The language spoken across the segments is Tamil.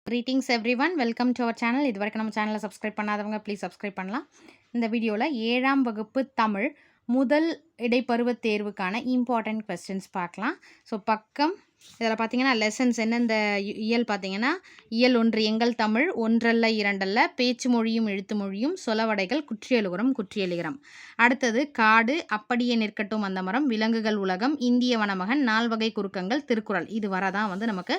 Greetings everyone, welcome to our channel. இதுவரைக்கும் நம்ம சேனலை சப்ஸ்கிரைப் பண்ணாதவங்க ப்ளீஸ் சப்ஸ்கிரைப் பண்ணலாம். இந்த வீடியோவில் 7ஆம் வகுப்பு தமிழ் முதல் இடைப்பருவத் தேர்வுக்கான இம்பார்ட்டன்ட் கொஸ்டின்ஸ் பார்க்கலாம். ஸோ பக்கம் இதில் பார்த்தீங்கன்னா லெசன்ஸ் எந்தெந்த இயல் பார்த்தீங்கன்னா இயல் 1 எங்கள் தமிழ் ஒன்றல்ல இரண்டல்ல பேச்சு மொழியும் எழுத்து மொழியும் சொலவடைகள் குற்றியலுகரம் குற்றியலிகரம். அடுத்தது காடு அப்படியே நிற்கட்டும் அந்த மரம் விலங்குகள் உலகம் இந்திய வனமகன் நால்வகை குறுக்கங்கள் திருக்குறள். இது வரதான் நமக்கு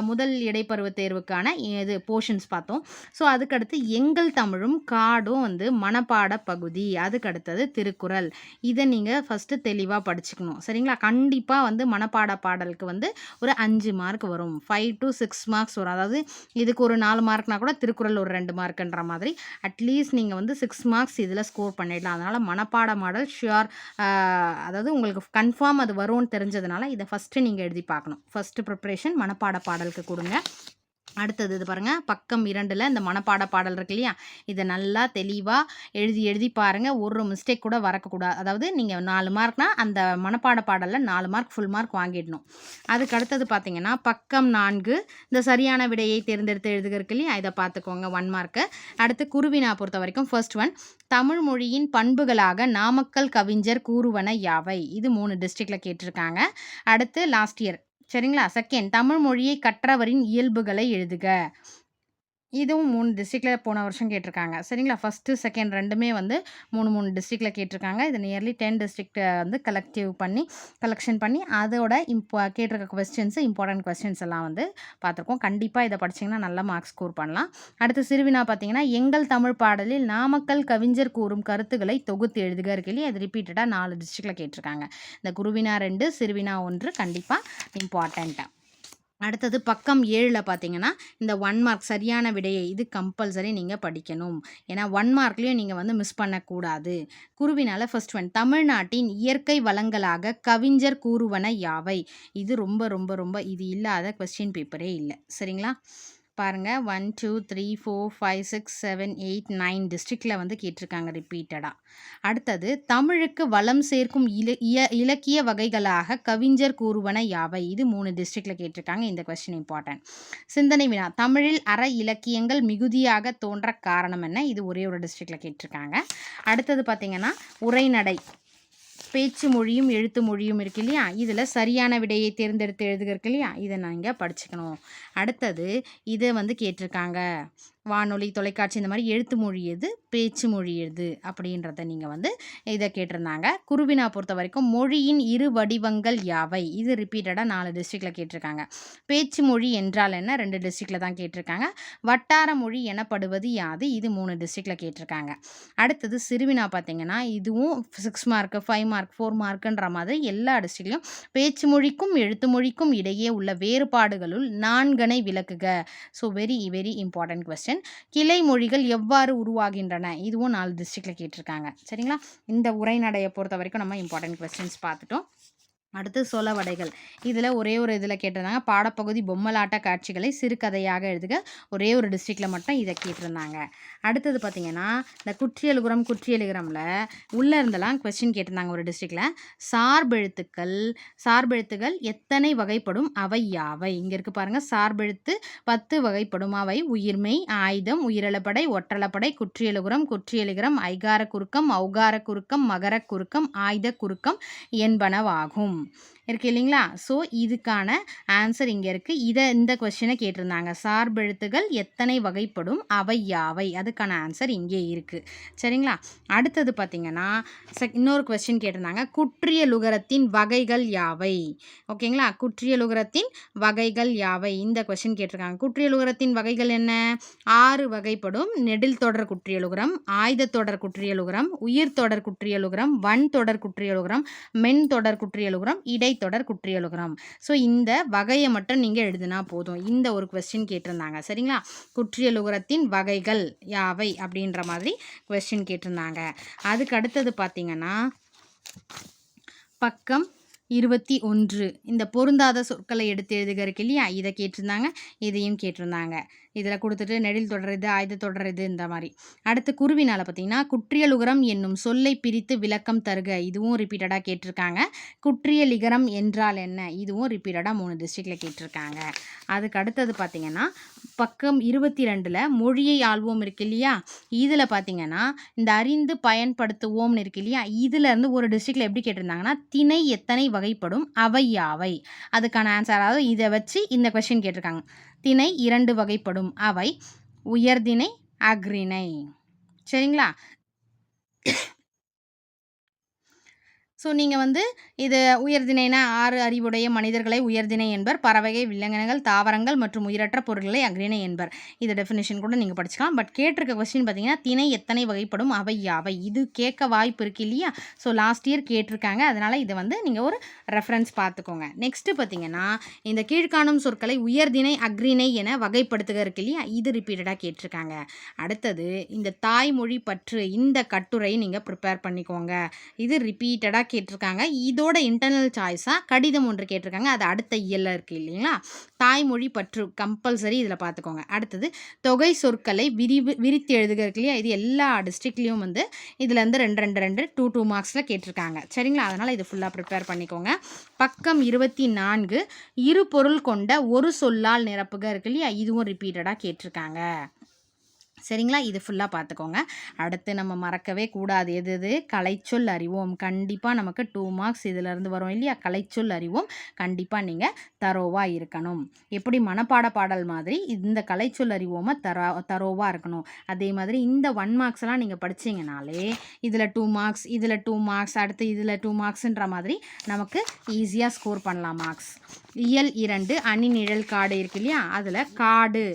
முதல் இடைப்பருவ தேர்வுக்கான இது போர்ஷன்ஸ் பார்த்தோம். ஸோ அதுக்கடுத்து எங்கள் தமிழும் காடும் மனப்பாட பகுதி. அதுக்கடுத்தது திருக்குறள். இதை நீங்கள் ஃபஸ்ட்டு தெளிவாக படிச்சுக்கணும் சரிங்களா. கண்டிப்பாக மனப்பாட பாடலுக்கு ஒரு 5 மார்க் வரும், 5 to 6 மார்க்ஸ் வரும். அதாவது இதுக்கு ஒரு 4 மார்க்னா கூட திருக்குறள் ஒரு 2 மார்க்குன்ற மாதிரி அட்லீஸ்ட் நீங்கள் 6 மார்க்ஸ் இதில் ஸ்கோர் பண்ணிடலாம். அதனால் மனப்பாட மாடல் ஷியோர், அதாவது உங்களுக்கு கன்ஃபார்ம் அது வரும்னு தெரிஞ்சதுனால இதை ஃபஸ்ட்டு நீங்கள் எழுதி பார்க்கணும். ஃபஸ்ட்டு ப்ரிப்ரேஷன் மனப்பாட பாடலுக்கு கொடுங்க. அடுத்தது இது பாருங்கள், பக்கம் 2 இந்த மனப்பாட பாடல் இருக்கு இல்லையா, இதை நல்லா தெளிவாக எழுதி பாருங்கள். ஒரு மிஸ்டேக் கூட வரக்கூடாது. அதாவது நீங்கள் 4 மார்க்னா அந்த மனப்பாட பாடலில் 4 மார்க் ஃபுல் மார்க் வாங்கிடணும். அதுக்கு அடுத்தது பார்த்தீங்கன்னா பக்கம் 4 இந்த சரியான விடையை தேர்ந்தெடுத்து எழுதுக இருக்கு இல்லையா, இதை பார்த்துக்கோங்க 1 மார்க்கு. அடுத்து குருவினா பொறுத்த வரைக்கும் ஃபர்ஸ்ட் ஒன் தமிழ் மொழியின் பண்புகளாக நாமக்கல் கவிஞர் கூறுவன யாவை. இது 3 டிஸ்ட்ரிக்டில் கேட்டிருக்காங்க. அடுத்து லாஸ்ட் இயர் சரிங்களா. செகண்ட் தமிழ் மொழியை கற்றவரின் இயல்புகளை எழுதுக. இதுவும் 3 டிஸ்ட்ரிக்டில் போன வருஷம் கேட்டிருக்காங்க சரிங்களா. ஃபஸ்ட்டு செகண்ட் ரெண்டுமே 3 டிஸ்ட்ரிக்டில் கேட்டிருக்காங்க. இது நியர்லி 10 டிஸ்ட்ரிக்ட் கலெக்ஷன் பண்ணி அதோட கேட்டிருக்க கொஸ்டின்ஸு இம்பார்ட்டன்ட் கொஸ்டின்ஸ் எல்லாம் பார்த்துருக்கோம். கண்டிப்பாக இதை படிச்சிங்கன்னா நல்ல மார்க்ஸ் ஸ்கோர் பண்ணலாம். அடுத்து சிறுவினா பார்த்தீங்கன்னா எங்கள் தமிழ் பாடலில் நாமக்கல் கவிஞர் கூறும் கருத்துக்களை தொகுத்து எழுதுக இருக்கு இல்லையா, இது ரிப்பீட்டடாக 4 டிஸ்ட்ரிக்டில் கேட்டிருக்காங்க. இந்த குருவினா 2 சிறுவினா 1 கண்டிப்பாக இம்பார்ட்டண்ட்டாக. அடுத்தது பக்கம் 7 பார்த்தீங்கன்னா இந்த 1 மார்க் சரியான விடையை இது கம்பல்சரி நீங்கள் படிக்கணும். ஏன்னா 1 மார்க்லேயும் நீங்கள் மிஸ் பண்ணக்கூடாது. குருவினால் ஃபர்ஸ்ட் ஒன் தமிழ்நாட்டின் இயற்கை வளங்களாக கவிஞர் கூறுவன யாவை. இது ரொம்ப ரொம்ப ரொம்ப இது இல்லாத கொஸ்டின் பேப்பரே இல்லை சரிங்களா. பாருங்கள் 1 2 3 4 5 6 7 8 9 டிஸ்ட்ரிக்டில் கேட்டிருக்காங்க ரிப்பீட்டடாக. அடுத்தது தமிழுக்கு வளம் சேர்க்கும் இலக்கிய வகைகளாக கவிஞர் கூறுவன யாவை. இது 3 டிஸ்ட்ரிக்டில் கேட்டிருக்காங்க. இந்த கொஸ்டின் இம்பார்ட்டன்ட். சிந்தனை வினா தமிழில் அற இலக்கியங்கள் மிகுதியாக தோன்ற காரணம் என்ன. இது ஒரே ஒரு டிஸ்ட்ரிக்டில் கேட்டிருக்காங்க. அடுத்தது பார்த்திங்கன்னா உரைநடை பேச்சு மொழியும் எழுத்து மொழியும் இருக்கு இல்லையா, இதில் சரியான விடையை தேர்ந்தெடுத்து எழுதுக இருக்கு இல்லையா, இதை நீங்கள் படிச்சுக்கணும். அடுத்தது இதை கேட்டிருக்காங்க வானொலி தொலைக்காட்சி இந்த மாதிரி எழுத்து மொழி எது பேச்சு மொழி எது அப்படின்றத நீங்கள் இதை கேட்டிருந்தாங்க. குருவினா பொறுத்த வரைக்கும் மொழியின் இரு வடிவங்கள் யாவை. இது ரிப்பீட்டடாக 4 டிஸ்ட்ரிக்டில் கேட்டிருக்காங்க. பேச்சு மொழி என்றால் என்ன 2 டிஸ்ட்ரிக்டில் தான் கேட்டிருக்காங்க. வட்டார மொழி எனப்படுவது யாது. இது 3 டிஸ்ட்ரிக்டில் கேட்டிருக்காங்க. அடுத்தது சிறுவினா பார்த்தீங்கன்னா இதுவும் 6 மார்க்கு 5 மார்க் 4 மார்க்குன்ற மாதிரி எல்லா டிஸ்ட்ரிக்ட்லையும் பேச்சு மொழிக்கும் எழுத்து மொழிக்கும் இடையே உள்ள வேறுபாடுகளுள் 4 விளக்குக. So very very important question. கிளை மொழிகள் எவ்வாறு உருவாகின்றன. இதுவும் 4 டிஸ்ட்ரிக்டில் கேட்டிருக்காங்க சரிங்களா. இந்த உரைநடையை பொறுத்த வரைக்கும் நம்ம இம்பார்ட்டன்ட் கொஸ்டின்ஸ் பார்த்துட்டோம். அடுத்து சொலவடைகள். இதில் ஒரே ஒரு இதில் கேட்டிருந்தாங்க பாடப்பகுதி பொம்மலாட்ட காட்சிகளை சிறுகதையாக எழுதுக. ஒரே ஒரு டிஸ்ட்ரிக்டில் மட்டும் இதை கேட்டிருந்தாங்க. அடுத்தது பார்த்திங்கன்னா இந்த குற்றியலுகரமில் உள்ளே இருந்தெல்லாம் கொஸ்டின் கேட்டிருந்தாங்க ஒரு டிஸ்ட்ரிக்டில். சார்பெழுத்துகள் எத்தனை வகைப்படும் அவை யாவை. இங்கே இருக்குது பாருங்கள், சார்பெழுத்து 10 வகைப்படும். அவை உயிர்மெய் ஆயுதம் உயிரிழப்படை ஒற்றளப்படை குற்றியலுகரம் ஐகார குறுக்கம் ஔகார குறுக்கம் மகர குறுக்கம் ஆயுத குறுக்கம் என்பனவாகும் இருக்கு இல்லைங்களா. ஸோ இதுக்கான ஆன்சர் இங்கே இருக்குது. இந்த கொஸ்டினை கேட்டிருந்தாங்க சார்பெழுத்துகள் எத்தனை வகைப்படும் அவை யாவை. அதுக்கான ஆன்சர் இங்கே இருக்குது சரிங்களா. அடுத்தது பார்த்திங்கன்னா இன்னொரு கொஸ்டின் கேட்டிருந்தாங்க குற்றியலுகரத்தின் வகைகள் யாவை. ஓகேங்களா, குற்றியலுகரத்தின் வகைகள் யாவை இந்த கொஸ்டின் கேட்டிருக்காங்க. குற்றியலுகரத்தின் வகைகள் என்ன 6 வகைப்படும். நெடில் தொடர் குற்றியலுகரம் ஆயுத தொடர் குற்றியலுகரம் உயிர் தொடர் குற்றியலுகரம் வன் தொடர் குற்றியலுகரம் மென் தொடர் குற்றியலுகரம் இடைத்தொடர் குற்றியலுகரம். ஸோ இந்த வகையை மட்டும் நீங்கள் எழுதினா போதும். இந்த ஒரு கொஸ்டின் கேட்டிருந்தாங்க சரிங்களா. குற்றியலுகரத்தின் வகைகள் யாவை அப்படின்ற மாதிரி கொஸ்டின் கேட்டிருந்தாங்க. அதுக்கு அடுத்தது பார்த்தீங்கன்னா பக்கம் 21 இந்த பொருந்தாத சொற்களை எடுத்து எழுதுக இருக்கு இல்லையா, இதை கேட்டிருந்தாங்க, இதையும் கேட்டிருந்தாங்க. இதில் கொடுத்துட்டு நெடில் தொடருது, ஆயுத தொடருது, இந்த மாதிரி. அடுத்து குருவினால் பார்த்தீங்கன்னா குற்றியலுகரம் என்னும் சொல்லை பிரித்து விளக்கம் தருக, இதுவும் ரிப்பீட்டடாக கேட்டிருக்காங்க. குற்றியலிகரம் என்றால் என்ன, இதுவும் ரிப்பீட்டடாக 3 டிஸ்ட்ரிக்டில் கேட்டிருக்காங்க. அதுக்கு அடுத்தது பார்த்திங்கன்னா பக்கம் 22 மொழியை ஆள்வோம் இருக்கு இல்லையா, இதில் பார்த்திங்கன்னா இந்த அறிந்து பயன்படுத்துவோம்னு இருக்கு இல்லையா, இதிலேருந்து ஒரு டிஸ்ட்ரிக்டில் எப்படி கேட்டிருந்தாங்கன்னா திணை எத்தனை வகைப்படும், அவை யாவை, அதுக்கான ஆன்சர். அதாவது இதை வச்சு இந்த கொஸ்டின் கேட்டிருக்காங்க. திணை 2 வகைப்படும், அவை உயர்திணை, அஃறிணை. சரிங்களா? ஸோ நீங்கள் இது உயர்திணைனா 6 அறிவுடைய மனிதர்களை உயர்திணை என்பர், பறவைகள், விலங்கினங்கள், தாவரங்கள் மற்றும் உயிரற்ற பொருட்களை அஃறிணை என்பர். இது டெஃபினேஷன் கூட நீங்கள் படிச்சுக்கலாம். பட் கேட்டிருக்க கொஸ்டின் பார்த்தீங்கன்னா திணை எத்தனை வகைப்படும், அவை யாவை, இது கேட்க வாய்ப்பு இருக்குது இல்லையா. ஸோ லாஸ்ட் இயர் கேட்டிருக்காங்க, அதனால் இதை நீங்கள் ஒரு ரெஃபரன்ஸ் பார்த்துக்கோங்க. நெக்ஸ்ட்டு பார்த்தீங்கன்னா இந்த கீழ்காணும் சொற்களை உயர்திணை, அஃறிணை என வகைப்படுத்துக இருக்கு இல்லையா, இது ரிப்பீட்டடாக கேட்டிருக்காங்க. அடுத்தது இந்த தாய்மொழி பற்று, இந்த கட்டுரை நீங்கள் ப்ரிப்பேர் பண்ணிக்கோங்க. இது ரிப்பீட்டடாக கேட்டிருக்காங்க. இதோட இன்டர்னல் சாய்ஸாக கடிதம் ஒன்று கேட்டிருக்காங்க, அது அடுத்த இயலில் இருக்குது இல்லைங்களா. தாய்மொழி பற்று கம்பல்சரி இதில் பார்த்துக்கோங்க. அடுத்தது தொகை சொற்களை விரித்து எழுதுக இருக்கு இல்லையா, இது எல்லா டிஸ்ட்ரிக்ட்லேயும் இதுலேருந்து 2 2 மார்க்ஸில் கேட்டிருக்காங்க. சரிங்களா, அதனால் இது ஃபுல்லாக ப்ரிப்பேர் பண்ணிக்கோங்க. பக்கம் 24 இரு பொருள் கொண்ட ஒரு சொல்லால் நிரப்புக இருக்கு இல்லையா, இதுவும் ரிப்பீட்டடாக கேட்டிருக்காங்க. சரிங்களா, இது ஃபுல்லாக பார்த்துக்கோங்க. அடுத்து நம்ம மறக்கவே கூடாது எது கலைச்சொல் அறிவோம். கண்டிப்பாக நமக்கு 2 மார்க்ஸ் இதிலேருந்து வரும் இல்லையா. கலைச்சொல் அறிவோம் கண்டிப்பாக நீங்கள் தரோவாக இருக்கணும். எப்படி மனப்பாட பாடல் மாதிரி இந்த கலைச்சொல் அறிவோமா தரோவாக இருக்கணும். அதே மாதிரி இந்த 1 மார்க்ஸ்லாம் நீங்கள் படிச்சிங்கனாலே இதில் 2 மார்க்ஸ், இதில் 2 மார்க்ஸ், அடுத்து இதில் 2 மார்க்ஸ்ன்ற மாதிரி நமக்கு ஈஸியாக ஸ்கோர் பண்ணலாம் மார்க்ஸ். இயல் 2 அணி நிழல் காடு இருக்கு இல்லையா, அதில் காடு,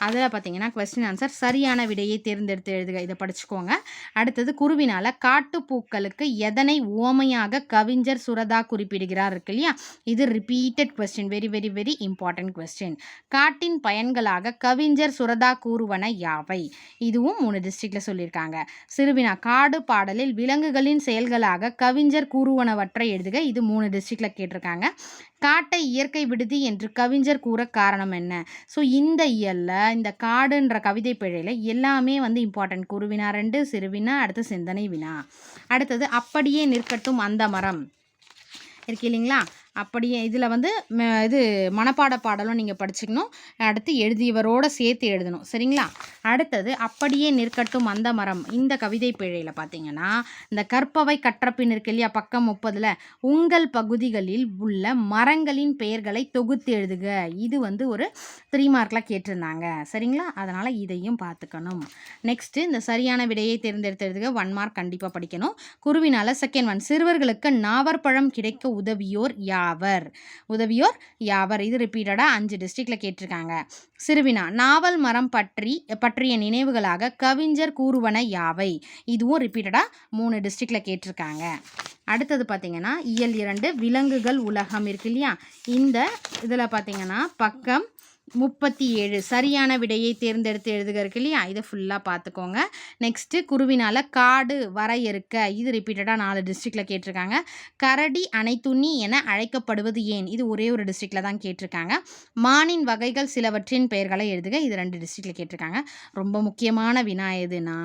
அதில் பார்த்தீங்கன்னா கொஸ்டின் ஆன்சர் சரியான விடையை தேர்ந்தெடுத்து எழுதுக, இதை படிச்சுக்கோங்க. அடுத்தது குருவினால் காட்டுப்பூக்களுக்கு எதனை உவமையாக கவிஞர் சுரதா குறிப்பிடுகிறார் இருக்கு இல்லையா, இது repeated question, very very very important question. காட்டின் பயன்களாக கவிஞர் சுரதா கூறுவன யாவை, இதுவும் 3 டிஸ்ட்ரிக்டில் சொல்லியிருக்காங்க. சிறுவினா காடு பாடலில் விலங்குகளின் செயல்களாக கவிஞர் கூறுவனவற்றை எழுதுக, இது 3 டிஸ்ட்ரிக்டில் கேட்டிருக்காங்க. காட்டை இயற்கை விடுதி என்று கவிஞர் கூற காரணம் என்ன. ஸோ இந்த இயலில் இந்த காடுன்ற கவிதை பிழையில் எல்லாமே இம்பார்ட்டன்ட். குருவினா 2, சிறுவினா, அடுத்து சிந்தனை வினா. அடுத்தது அப்படியே நிற்கட்டும் அந்த மரம் இருக்கு இல்லைங்களா, அப்படியே இதில் இது மனப்பாட பாடலும் நீங்கள் படிச்சுக்கணும். அடுத்து எழுதியவரோடு சேர்த்து எழுதணும். சரிங்களா, அடுத்தது அப்படியே நிற்கட்டும் அந்த மரம், இந்த கவிதை பிழையில் பார்த்தீங்கன்னா இந்த கற்பவை கற்றப்பின் இருக்கு இல்லையா, பக்கம் 30 உங்கள் பகுதிகளில் உள்ள மரங்களின் பெயர்களை தொகுத்து எழுதுக, இது ஒரு 3 மார்க்கில் கேட்டிருந்தாங்க. சரிங்களா, அதனால் இதையும் பார்த்துக்கணும். நெக்ஸ்ட்டு இந்த சரியான விடையை தேர்ந்தெடுத்து எழுதுக, 1 மார்க் கண்டிப்பாக படிக்கணும். குருவினால் செகண்ட் 1 சிறுவர்களுக்கு நாவற்பழம் கிடைக்க உதவியோர் யாவர், இது ரிப்பீட்டடாக 5 டிஸ்ட்ரிக்டில் கேட்டிருக்காங்க. சிறுவினா நாவல் மரம் பற்றிய நினைவுகளாக கவிஞர் கூறுவன யாவை, இதுவும் ரிப்பீட்டடாக 3 டிஸ்ட்ரிக்டில் கேட்டிருக்காங்க. அடுத்தது பார்த்திங்கன்னா இயல் 2 விலங்குகள் உலகம் இருக்கு இல்லையா, இந்த இதில் பார்த்திங்கன்னா பக்கம் 37 சரியான விடையை தேர்ந்தெடுத்து எழுதுக இருக்கு இல்லையா, இதை ஃபுல்லாக பார்த்துக்கோங்க. நெக்ஸ்ட்டு குருவினால் காடு வரையறுக்க, இது ரிப்பீட்டடாக 4 டிஸ்ட்ரிக்டில் கேட்டிருக்காங்க. கரடி அனைத்துண்ணி என அழைக்கப்படுவது ஏன், இது ஒரே ஒரு டிஸ்ட்ரிக்டில் தான் கேட்டிருக்காங்க. மானின் வகைகள் சிலவற்றின் பெயர்களை எழுதுக, இது 2 டிஸ்ட்ரிக்டில் கேட்டிருக்காங்க. ரொம்ப முக்கியமான வினா எதுனா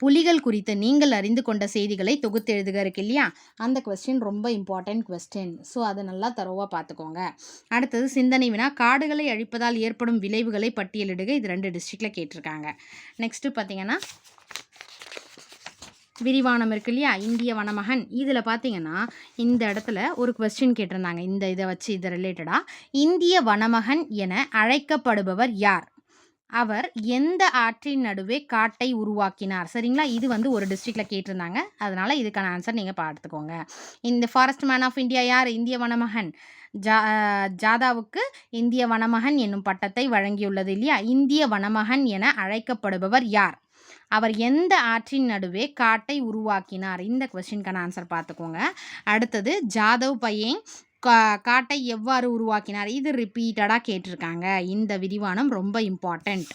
புலிகள் குறித்து நீங்கள் அறிந்து கொண்ட செய்திகளை தொகுத்து எழுதுக இருக்கு இல்லையா, அந்த கொஸ்டின் ரொம்ப இம்பார்ட்டன்ட் கொஸ்டின். ஸோ அதை நல்லா தரோவாக பார்த்துக்கோங்க. அடுத்தது சிந்தனை வினா காடுகளை அழிப்பதால் ஏற்படும் விளைவுகளை பட்டியலிடுக, இது 2 டிஸ்ட்ரிக்டில் கேட்டிருக்காங்க. நெக்ஸ்ட்டு பார்த்தீங்கன்னா விரிவானம் இருக்கு இல்லையா, இந்திய வனமகன், இதில் பார்த்தீங்கன்னா இந்த இடத்துல ஒரு கொஸ்டின் கேட்டிருந்தாங்க. இதை வச்சு இது ரிலேட்டடாக இந்திய வனமகன் என அழைக்கப்படுபவர் யார், அவர் எந்த ஆற்றின் நடுவே காட்டை உருவாக்கினார். சரிங்களா, இது ஒரு டிஸ்ட்ரிக்டில் கேட்டிருந்தாங்க, அதனால் இதுக்கான ஆன்சர் நீங்கள் பார்த்துக்கோங்க. இந்த ஃபாரஸ்ட் மேன் ஆஃப் இந்தியா யார், இந்திய வனமகன். ஜாதாவுக்கு இந்திய வனமகன் என்னும் பட்டத்தை வழங்கியுள்ளது இல்லையா. இந்திய வனமகன் என அழைக்கப்படுபவர் யார், அவர் எந்த ஆற்றின் நடுவே காட்டை உருவாக்கினார், இந்த கொஸ்டினுக்கான ஆன்சர் பார்த்துக்கோங்க. அடுத்தது ஜாதவ் பையன் காட்டை எவ்வாறு உருவாக்கினார், இது ரிப்பீட்டடாக கேட்டிருக்காங்க. இந்த விரிவானம் ரொம்ப இம்பார்ட்டண்ட்.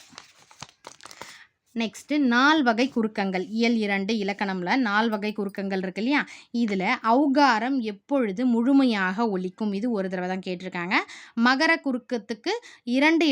நெக்ஸ்ட்டு நால்வகை குறுக்கங்கள் இயல் 2 இலக்கணம்ல நால்வகை குறுக்கங்கள் இருக்கு இல்லையா? இதில் ஔகாரம் எப்பொழுது முழுமையாக ஒலிக்கும்? இது ஒரு தடவை தான் கேட்டிருக்காங்க. மகர குறுக்கத்துக்கு 2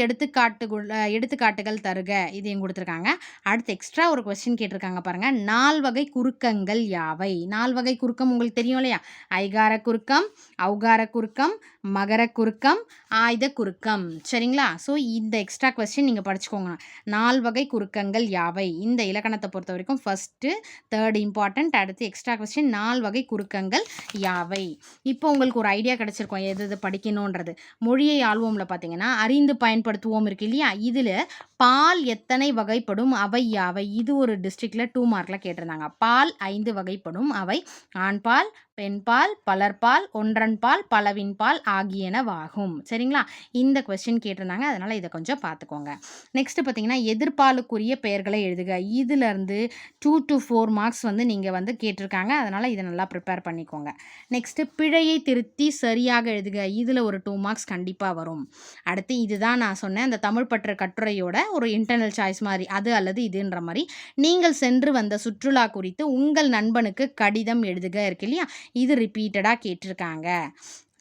எடுத்துக்காட்டுகள் தருக, இதையும் கொடுத்துருக்காங்க. அடுத்து எக்ஸ்ட்ரா ஒரு கொஸ்டின் கேட்டிருக்காங்க பாருங்க. நால்வகை குறுக்கங்கள் யாவை? நால்வகை குறுக்கம் உங்களுக்கு தெரியும் இல்லையா? ஐகார குறுக்கம், ஔகார குறுக்கம், மகர குறுக்கம், ஆயுத குறுக்கம். சரிங்களா? ஸோ இந்த எக்ஸ்ட்ரா கொஸ்டின் நீங்கள் படிச்சுக்கோங்க. நால்வகை குறுக்கங்கள் யாவை? இந்த இலக்கணத்தை பொறுத்த வரைக்கும் ஃபஸ்ட்டு 3rd இம்பார்ட்டன்ட். அடுத்து எக்ஸ்ட்ரா கொஸ்டின் நால்வகை குறுக்கங்கள் யாவை? இப்போ உங்களுக்கு ஒரு ஐடியா கிடச்சிருக்கும் எது எது படிக்கணுன்றது. மொழியை ஆள்வோம்ல பார்த்தீங்கன்னா அறிந்து பயன்படுத்துவோம் இருக்கு இல்லையா? இதில் பால் எத்தனை வகைப்படும், அவை யாவை? இது ஒரு டிஸ்ட்ரிக்டில் 2 மார்க்கில் கேட்டிருந்தாங்க. பால் 5 வகைப்படும், அவை ஆண்பால், பெண்பால், பலர்பால், ஒன்றன்பால், பலவின்பால் ஆகியனவாகும். சரிங்களா? இந்த கொஸ்டின் கேட்டிருந்தாங்க, அதனால் இதை கொஞ்சம் பார்த்துக்கோங்க. நெக்ஸ்ட்டு பார்த்தீங்கன்னா எதிர்பாலுக்குரிய பெயர்களை எழுதுக. இதிலேருந்து 2 to 4 மார்க்ஸ் வந்து நீங்கள் வந்து கேட்டிருக்காங்க, அதனால் இதை நல்லா ப்ரிப்பேர் பண்ணிக்கோங்க. நெக்ஸ்ட்டு பிழையை திருத்தி சரியாக எழுதுக. இதில் ஒரு 2 மார்க்ஸ் கண்டிப்பாக வரும். அடுத்து இதுதான் நான் சொன்னேன், அந்த தமிழ் பற்று கட்டுரையோட ஒரு இன்டர்னல் சாய்ஸ் மாதிரி, அது அல்லது இதுன்ற மாதிரி நீங்கள் சென்று வந்த சுற்றுலா குறித்து உங்கள் நண்பனுக்கு கடிதம் எழுதுக இருக்கு இல்லையா? இது ரிப்பீட்டடாக கேட்டிருக்காங்க.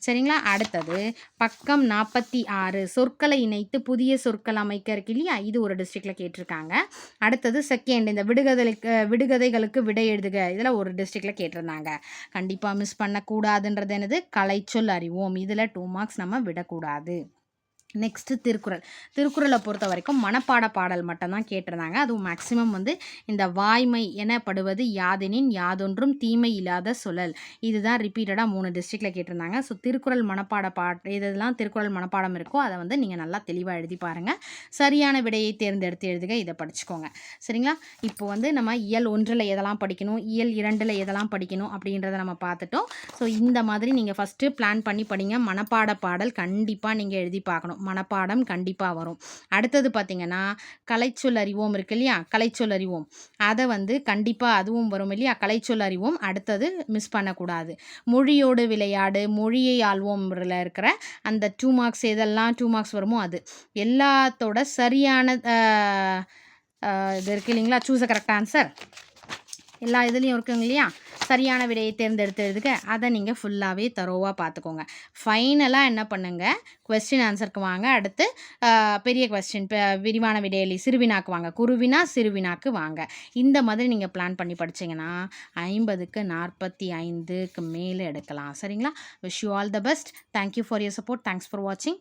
சரிங்களா? அடுத்தது பக்கம் 46 சொற்களை இணைத்து புதிய சொற்கள் அமைக்க இருக்கு இல்லையா? இது ஒரு டிஸ்ட்ரிக்டில் கேட்டிருக்காங்க. அடுத்தது செகண்ட் இந்த விடுகதைகளுக்கு விடை எழுதுக. இதில் ஒரு டிஸ்ட்ரிக்டில் கேட்டிருந்தாங்க. கண்டிப்பாக மிஸ் பண்ணக்கூடாதுன்றது என்னது? கலைச்சொல் அறிவோம். இதில் 2 மார்க்ஸ் நம்ம விடக்கூடாது. நெக்ஸ்ட்டு திருக்குறளை பொறுத்த வரைக்கும் மனப்பாட பாடல் மட்டும்தான் கேட்டிருந்தாங்க. அதுவும் மேக்ஸிமம் வந்து இந்த வாய்மை எனப்படுவது யாதெனின் யாதொன்றும் தீமை இல்லாத சொல்லல். இதுதான் ரிப்பீட்டடாக 3 டிஸ்ட்ரிக்டில் கேட்டிருந்தாங்க. ஸோ திருக்குறள் இதெல்லாம் திருக்குறள் மனப்பாடம் இருக்கோ அதை வந்து நீங்கள் நல்லா தெளிவாக எழுதி பாருங்கள். சரியான விடையை தேர்ந்தெடுத்து எழுதுக. இதை படிச்சுக்கோங்க. சரிங்களா? இப்போ வந்து நம்ம இயல் 1 எதெல்லாம் படிக்கணும், இயல் 2 எதெல்லாம் படிக்கணும் அப்படின்றத நம்ம பார்த்துட்டோம். ஸோ இந்த மாதிரி நீங்கள் ஃபஸ்ட்டு பிளான் பண்ணி படிங்க. மனப்பாட பாடல் கண்டிப்பாக நீங்கள் எழுதி பார்க்கணும். மனப்பாடம் கண்டிப்பாக வரும். அடுத்தது பார்த்திங்கன்னா கலைச்சொல் அறிவோம் இருக்கு இல்லையா? கலைச்சொல் அறிவோம் அதை வந்து கண்டிப்பாக அதுவும் வரும் இல்லையா? கலைச்சொல் அறிவோம் அடுத்தது மிஸ் பண்ணக்கூடாது. மொழியோடு விளையாடு, மொழியை ஆள்வோம்ல இருக்கிற அந்த 2 மார்க்ஸ் எதெல்லாம் 2 மார்க்ஸ் வருமோ அது எல்லாத்தோட சரியான இது இருக்குது இல்லைங்களா? சூஸ் அ கரெக்ட் ஆன்சர் எல்லா இதுலேயும் இருக்குங்க இல்லையா? சரியான விடையை தேர்ந்தெடுத்து எழுதுக. அதை நீங்கள் ஃபுல்லாகவே தரோவாக பார்த்துக்கோங்க. ஃபைனலாக என்ன பண்ணுங்கள், கொஸ்டின் ஆன்சருக்கு வாங்க. அடுத்து பெரிய கொஸ்டின் விரிவான விடையளி சிறுவினாக்கு வாங்க, குருவினா சிறுவினாக்கு வாங்க. இந்த மாதிரி நீங்கள் பிளான் பண்ணி படிச்சிங்கன்னா 50க்கு 45க்கு மேலே எடுக்கலாம். சரிங்களா? Wish you all the best. Thank you for your support. Thanks for வாட்சிங்.